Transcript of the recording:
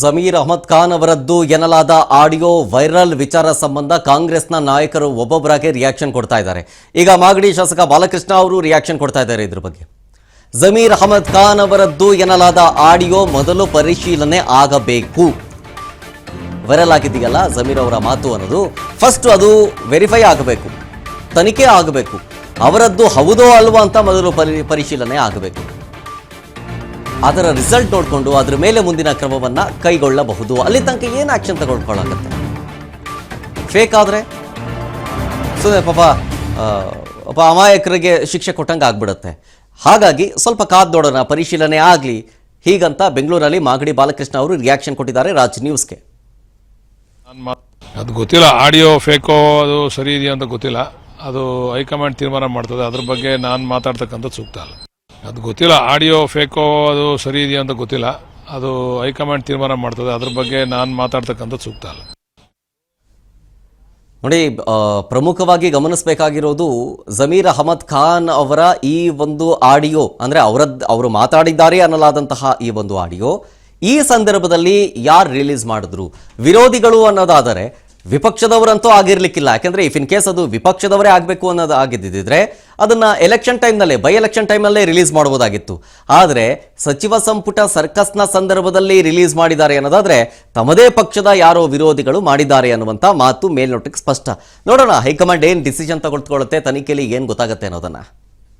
ಜಮೀರ್ ಅಹಮದ್ ಖಾನ್ ಅವರದ್ದು ಎನ್ನಲಾದ audio viral ವಿಚಾರ ಸಂಬಂಧ ಕಾಂಗ್ರೆಸ್ನ ನಾಯಕರು ಒಬ್ಬೊಬ್ಬರಾಗಿ ರಿಯಾಕ್ಷನ್ ಕೊಡ್ತಾ ಇದ್ದಾರೆ. ಈಗ ಮಾಗಡಿ ಶಾಸಕ ಬಾಲಕೃಷ್ಣ ಅವರು ರಿಯಾಕ್ಷನ್ ಕೊಡ್ತಾ ಇದ್ದಾರೆ ಇದ್ರ ಬಗ್ಗೆ. ಜಮೀರ್ ಅಹಮದ್ ಖಾನ್ ಅವರದ್ದು ಎನ್ನಲಾದ ಆಡಿಯೋ ಮೊದಲು ಪರಿಶೀಲನೆ ಆಗಬೇಕು. ವೈರಲ್ ಆಗಿದೆಯಲ್ಲ ಜಮೀರ್ ಅವರ ಮಾತು ಅನ್ನೋದು, ಫಸ್ಟ್ ಅದು ವೆರಿಫೈ ಆಗಬೇಕು, ತನಿಖೆ ಆಗಬೇಕು. ಅವರದ್ದು ಹೌದೋ ಅಲ್ವೋ ಅಂತ ಮೊದಲು ಪರಿಶೀಲನೆ ಆಗಬೇಕು. ಅದರ ರಿಸಲ್ಟ್ ನೋಡಿಕೊಂಡು ಅದರ ಮೇಲೆ ಮುಂದಿನ ಕ್ರಮವನ್ನು ಕೈಗೊಳ್ಳಬಹುದು. ಅಲ್ಲಿ ತನಕ ಏನು ಆಕ್ಷನ್ ತಗೊಳ್ಕೊಳ್ಳಾಗತ್ತೆ? ಫೇಕ್ ಆದರೆ ಸುಮ್ಮನೆ ಪಾಪ ಅಮಾಯಕರಿಗೆ ಶಿಕ್ಷೆ ಕೊಟ್ಟಂಗೆ ಆಗ್ಬಿಡುತ್ತೆ. ಹಾಗಾಗಿ ಸ್ವಲ್ಪ ಕಾದು ನೋಡೋಣ, ಪರಿಶೀಲನೆ ಆಗಲಿ ಹೀಗಂತ ಬೆಂಗಳೂರಲ್ಲಿ ಮಾಗಡಿ ಬಾಲಕೃಷ್ಣ ಅವರು ರಿಯಾಕ್ಷನ್ ಕೊಟ್ಟಿದ್ದಾರೆ ರಾಜ್ ನ್ಯೂಸ್ಗೆ. ಅದು ಗೊತ್ತಿಲ್ಲ, ಆಡಿಯೋ ಫೇಕೋ ಅದು ಸರಿ ಇದೆಯಾ ಅಂತ ಗೊತ್ತಿಲ್ಲ. ಅದು ಹೈಕಮಾಂಡ್ ತೀರ್ಮಾನ ಮಾಡ್ತದೆ. ಅದ್ರ ಬಗ್ಗೆ ನಾನು ಮಾತಾಡ್ತಕ್ಕಂಥದ್ದು ಸೂಕ್ತ ಅಲ್ಲ. ಅದು ಗೊತ್ತಿಲ್ಲ, ಆಡಿಯೋ ಫೇಕೋ ಅದು ಸರಿ ಇದೆಯಾ ಅಂತ ಗೊತ್ತಿಲ್ಲ. ಅದು ಹೈಕಮಾಂಡ್ ತೀರ್ಮಾನ ಮಾಡ್ತದೆ. ಅದ್ರ ಬಗ್ಗೆ ನಾನು ಮಾತಾಡ್ತಕ್ಕಂಥದ್ದು ಸೂಕ್ತ ಅಲ್ಲ. ನೋಡಿ, ಪ್ರಮುಖವಾಗಿ ಗಮನಿಸಬೇಕಾಗಿರೋದು ಜಮೀರ್ ಅಹಮದ್ ಖಾನ್ ಅವರ ಈ ಒಂದು ಆಡಿಯೋ, ಅಂದರೆ ಅವರು ಮಾತಾಡಿದ್ದಾರೆ ಅನ್ನಲಾದಂತಹ ಈ ಒಂದು ಆಡಿಯೋ ಈ ಸಂದರ್ಭದಲ್ಲಿ ಯಾರು ರಿಲೀಸ್ ಮಾಡಿದ್ರು? ವಿರೋಧಿಗಳು ಅನ್ನೋದಾದರೆ ವಿಪಕ್ಷದವರಂತೂ ಆಗಿರ್ಲಿಕ್ಕಿಲ್ಲ. ಯಾಕೆಂದ್ರೆ ಇಫ್ ಇನ್ ಕೇಸ್ ಅದು ವಿಪಕ್ಷದವರೇ ಆಗಬೇಕು ಅನ್ನೋದು ಆಗಿದ್ದಿದ್ರೆ ಅದನ್ನ ಎಲೆಕ್ಷನ್ ಟೈಮ್ನಲ್ಲೇ, ಬೈ ಎಲೆಕ್ಷನ್ ಟೈಮ್ನಲ್ಲೇ ರಿಲೀಸ್ ಮಾಡಬಹುದಾಗಿತ್ತು. ಆದರೆ ಸಚಿವ ಸಂಪುಟ ಸರ್ಕಸ್ನ ಸಂದರ್ಭದಲ್ಲಿ ರಿಲೀಸ್ ಮಾಡಿದ್ದಾರೆ ಅನ್ನೋದಾದ್ರೆ ತಮ್ಮದೇ ಪಕ್ಷದ ಯಾರೋ ವಿರೋಧಿಗಳು ಮಾಡಿದ್ದಾರೆ ಅನ್ನುವಂಥ ಮಾತು ಮೇಲ್ನೋಟಕ್ಕೆ ಸ್ಪಷ್ಟ. ನೋಡೋಣ ಹೈಕಮಾಂಡ್ ಏನು ಡಿಸಿಷನ್ ತಗೊಳ್ಕೊಳ್ಳುತ್ತೆ, ತನಿಖೆಯಲ್ಲಿ ಏನು ಗೊತ್ತಾಗುತ್ತೆ ಅನ್ನೋದನ್ನ.